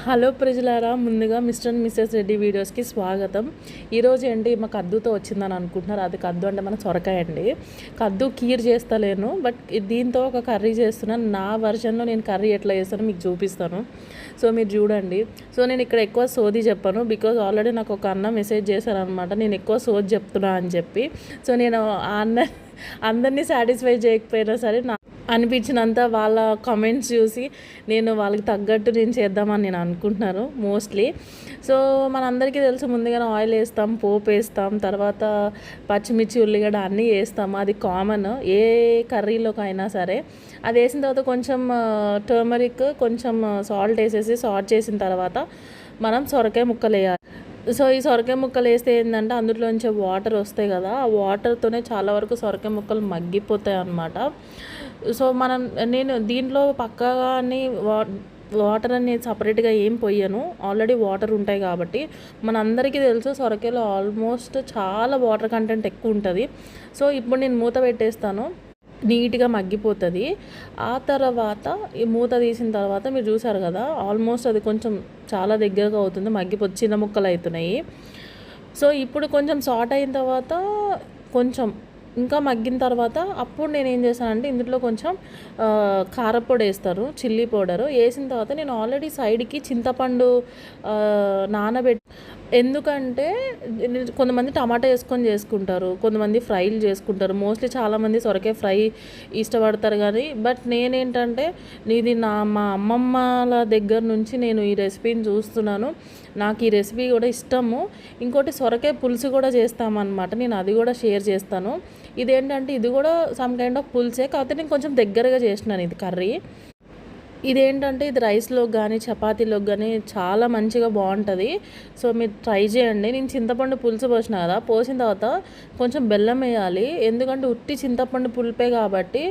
Hello ప్రజలారా, ముందుగా mister and missus Reddy వీడియోస్కి స్వాగతం. ఈరోజు ఏంటి మా కద్దుతో వచ్చిందని అనుకుంటున్నారు. అది కద్దు అంటే మన సొరకాయ అండి. కద్దు కీర్ చేస్తలేను, బట్ దీంతో ఒక కర్రీ చేస్తున్నాను. నా వర్షన్లో నేను కర్రీ ఎట్లా చేస్తానో మీకు చూపిస్తాను. సో మీరు చూడండి. సో నేను ఇక్కడ ఎక్కువ సోది చెప్పాను, బికాజ్ ఆల్రెడీ నాకు ఒక అన్న మెసేజ్ చేశారనమాట, నేను ఎక్కువ సోది చెప్తున్నా అని చెప్పి. సో నేను ఆ అందరినీ సాటిస్ఫై చేయకపోయినా సరే అనిపించినంత వాళ్ళ కామెంట్స్ చూసి నేను వాళ్ళకి తగ్గట్టు నేను చేద్దామని నేను అనుకుంటున్నాను మోస్ట్లీ. సో మనందరికీ తెలుసు, ముందుగానే ఆయిల్ వేస్తాం, పోపు వేస్తాం, తర్వాత పచ్చిమిర్చి, ఉల్లిగడ్డ అన్నీ వేస్తాము. అది కామన్ ఏ కర్రీలోకైనా సరే. అది వేసిన తర్వాత కొంచెం టర్మరిక్, కొంచెం సాల్ట్ వేసేసి సాల్ట్ చేసిన తర్వాత మనం సొరకాయ ముక్కలు వేయాలి. సో ఈ సొరకాయ ముక్కలు వేస్తే ఏంటంటే అందులోంచి వాటర్ వస్తాయి కదా, ఆ వాటర్తోనే చాలా వరకు సొరకాయ ముక్కలు మగ్గిపోతాయి అన్నమాట. సో నేను దీంట్లో పక్కగాని వాటర్ అనేది సపరేట్గా ఏం పోయాను, ఆల్రెడీ వాటర్ ఉంటాయి కాబట్టి. మనందరికీ తెలుసు సొరకాయలో ఆల్మోస్ట్ చాలా వాటర్ కంటెంట్ ఎక్కువ ఉంటుంది. సో ఇప్పుడు నేను మూత పెట్టేస్తాను, నీట్గా మగ్గిపోతుంది. ఆ తర్వాత ఈ మూత తీసిన తర్వాత మీరు చూసారు కదా, ఆల్మోస్ట్ అది కొంచెం చాలా దగ్గరగా అవుతుంది, మగ్గిపోతే చిన్న ముక్కలు అవుతున్నాయి. సో ఇప్పుడు కొంచెం సాట్ అయిన తర్వాత కొంచెం ఇంకా మగ్గిన తర్వాత అప్పుడు నేను ఏం చేశానంటే ఇందులో కొంచెం కారపొడి వేస్తారు, చిల్లీ పౌడరు వేసిన తర్వాత నేను ఆల్రెడీ సైడ్కి చింతపండు నానబెట్టి, ఎందుకంటే కొంతమంది టమాటా వేసుకొని చేసుకుంటారు, కొంతమంది ఫ్రైలు చేసుకుంటారు. మోస్ట్లీ చాలామంది సొరకాయ ఫ్రై ఇష్టపడతారు. కానీ బట్ నేనేంటంటే ఇది మా అమ్మమ్మల దగ్గర నుంచి నేను ఈ రెసిపీని చూస్తున్నాను, నాకు ఈ రెసిపీ కూడా ఇష్టము. ఇంకోటి సొరకాయ పులుసు కూడా చేస్తామన్నమాట, నేను అది కూడా షేర్ చేస్తాను. ఇదేంటంటే ఇది కూడా సమ్ కైండ్ ఆఫ్ పులుసే, కాకపోతే నేను కొంచెం దగ్గరగా చేసినాను ఇది కర్రీ. ఇదేంటంటే ఇది రైస్లోకి కానీ చపాతీలోకి కానీ చాలా మంచిగా బాగుంటుంది. సో మీరు ట్రై చేయండి. నేను చింతపండు పులుసు పోసిన కదా, పోసిన తర్వాత కొంచెం బెల్లం వేయాలి, ఎందుకంటే ఉట్టి చింతపండు పులిపే కాబట్టి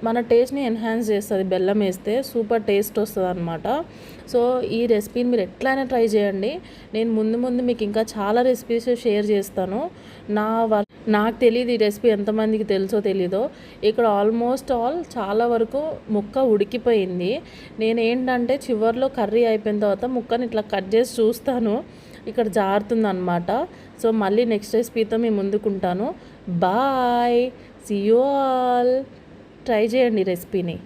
మన టేస్ట్ని ఎన్హాన్స్ చేస్తుంది. బెల్లం వేస్తే సూపర్ టేస్ట్ వస్తుంది అనమాట. సో ఈ రెసిపీని మీరు ఎట్లయినా ట్రై చేయండి. నేను ముందు మీకు ఇంకా చాలా రెసిపీస్ షేర్ చేస్తాను. నాకు తెలియదు ఈ రెసిపీ ఎంతమందికి తెలుసో తెలీదో. ఇక్కడ ఆల్మోస్ట్ చాలా వరకు ముక్క ఉడికిపోయింది. నేను ఏంటంటే చివరిలో కర్రీ అయిపోయిన తర్వాత ముక్కని ఇట్లా కట్ చేసి చూస్తాను, ఇక్కడ జారుతుంది అనమాట. సో మళ్ళీ నెక్స్ట్ రెసిపీతో మేము ముందుకుంటాను. Bye, see you all. Try చేయండి రెసిపీని.